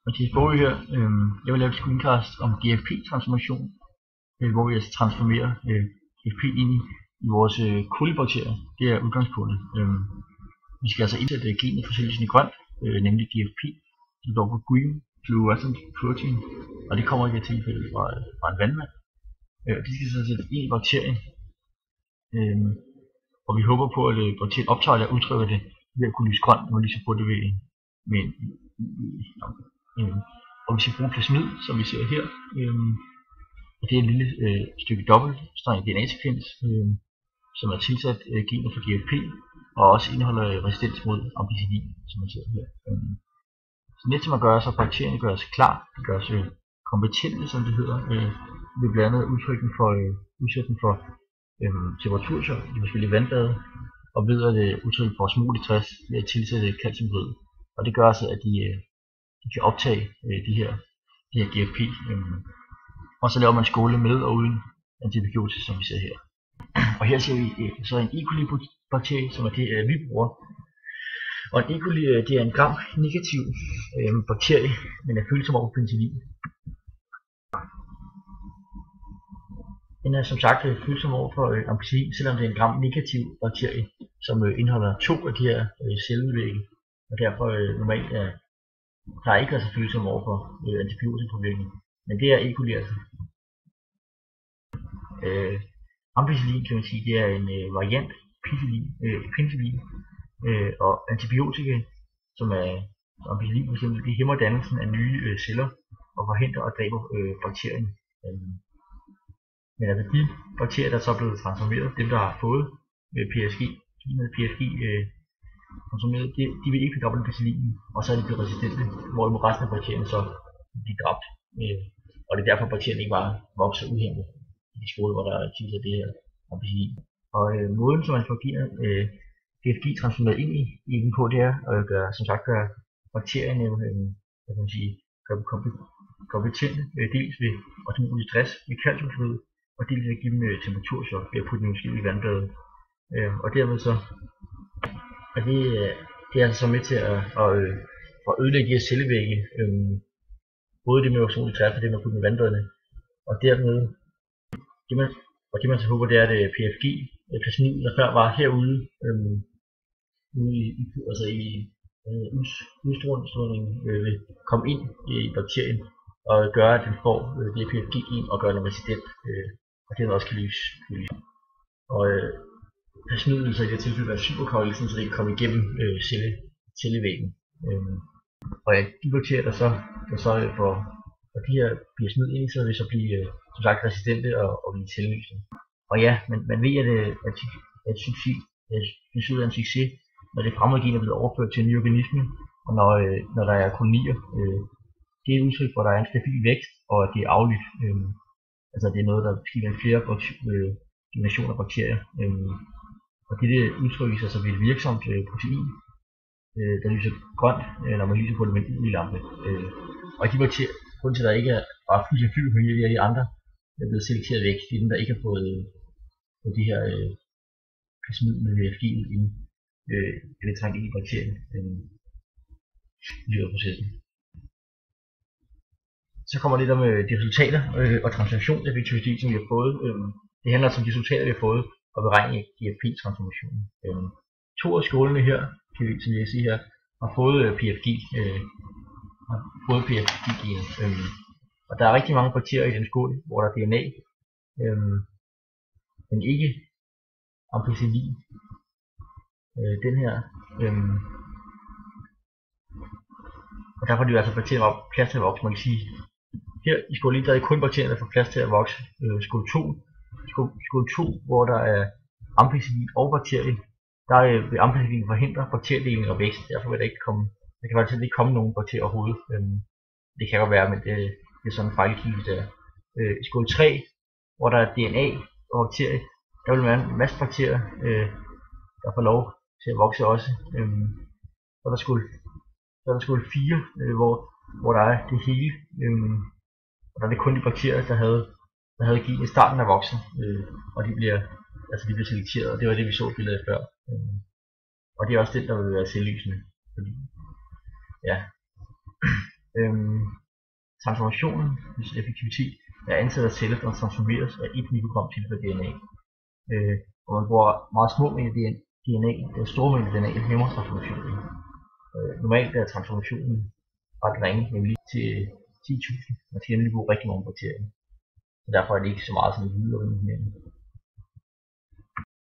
Mathias Bogø her. Jeg vil lave et screencast om GFP-transformation, hvor vi altså transformerer GFP ind i vores kolibakterier. Det er udgangspunktet. Vi skal altså indsætte genet for cellulisen i grønt, nemlig GFP, som står for Green Fluorescent Protein, og det kommer i det tilfælde fra en vandmand. Det skal så sætte ind i bakterien, og vi håber på, at bakterien optager det og udtrykker det ved at kunne lyse grønt, når vi lyser på det med og vi skal bruge plasmid, som vi ser her. Og det er et lille stykke dobbeltstrenget DNA-sekvens, som er tilsat gener for GFP, og også indeholder resistens mod ampicillin, som man ser her. Så næste man gør, så bakterierne gør sig klar, de gør sig kompetente, som det hedder, ved blandt andet udsætte den for temperaturchok i forskellige vandbade, og ved at udtrykke for osmotisk stress ved at tilsætte calciumhydrid. Og det gør så, at de kan optage de her GFP. Og så laver man skåle med og uden antibiotika, som vi ser her. Og her ser vi så en E. coli-bakterie, som er det, vi bruger. Og en E. coli, det er en gram-negativ bakterie, men er følsom over penicillin. Den er som sagt følsom over for ampicillin, selvom det er en gram-negativ bakterie, som indeholder 2 af de her cellevægge, og derfor normalt plejer ikke at være så følsom over for antibiotikapåvirkning. Men det er E. coli altså. Ampicillin, kan man sige, det er en variant penicillin, og antibiotika, som er ampicillin for eksempel, det hæmmer dannelsen af nye celler og forhindrer og dræber bakterien. Men altså de bakterier, der er så blevet transformeret, dem der har fået PSG transformeret, de vil ikke blive dræbt af penicillinen, og så er de blevet resistente, hvorimod resten af bakterierne så bliver dræbt. Og det er derfor bakterierne ikke bare vokser uhæmmet i de skole, hvor der er typisk af det her ampicillin. Og måden, som man får GFP transformeret ind i den på, det er at gøre bakterierne kompetente, dels ved osmotisk stress med calciumhydrid, og dels ved at give dem temperaturchok ved at putte dem i forskellige vandbade. Og dermed så er det er altså så med til at ødelægge de her cellevægge, både det med osmotisk stress og det med at putte dem i vandbadene. Og dermed det man så håber, det er, at PFG plasmid, der før var herude i udstråling vil komme ind i bakterien og gøre, at den får det PFG ind og gøre den resistent, og dermed også kan lyse. Og plasmid vil så i det tilfælde være superkogelig, så det kan komme igennem cellevæggen. Og ja, de bakterier, der så får de her bliver smidt ind, så vil det så blive som sagt resistente og blive cellelysende. Og ja, man ved, at det er en succes, når det fremmede gen er blevet overført til en ny organisme, og når der er kolonier. Det er et udtryk, hvor der er en stabil vækst, og at det er aflydt. Altså det er noget, der sker med flere generationer af bakterier. Og det udtrykker sig så ved et virksomt protein, der lyser grønt, når man lyser på det med en UV-lampe. Og de bakterier, grunden til at der ikke er bare fyld på de andre, er blevet selekteret væk, det er dem, der ikke har fået de her plasmid med VFG inden det trængt ind i bakterien i løbet af processen. Så kommer lidt om de resultater og transformationseffektivitet, som vi har fået. Det handler altså om de resultater, vi har fået og beregne GFP-transformationen. 2 af skålene her, kan vi, som jeg kan sige her, har fået PFG-genet. Og der er rigtig mange bakterier i den skål, hvor der er DNA, men ikke ampicillin. Den her. Og der får de altså bakterier op plads til at vokse. Man kan sige, her i skål 1, der er kun bakterier, der får plads til at vokse. Skål 2, hvor der er ampicillin og bakterie, der vil ampicillin forhindre bakteriedeling og vækst. Derfor vil der kan faktisk ikke komme nogen bakterier overhovedet. Det kan godt være, men det er sådan en fejlkilde der. I skål 3, hvor der er DNA og bakterier, der vil være en masse bakterier, der får lov til at vokse også. Så er der skål 4, hvor der er det hele, og der er det kun de bakterier, der havde gen i starten af voksen, og de bliver selekteret, og det var det vi så billedet før. Og det er også den, der vil være selvlysende. Ja. Transformationens effektivitet er antallet af celler, der transformeres af 1 mikrogram tilfælde DNA. Og man bruger meget små mængder DNA, store mængder DNA hæmmer transformationen. Normalt er transformationen ret ringe, nemlig til 10.000. Man skal nemlig bruge rigtig mange bakterier. Så derfor er det ikke så meget som en videre.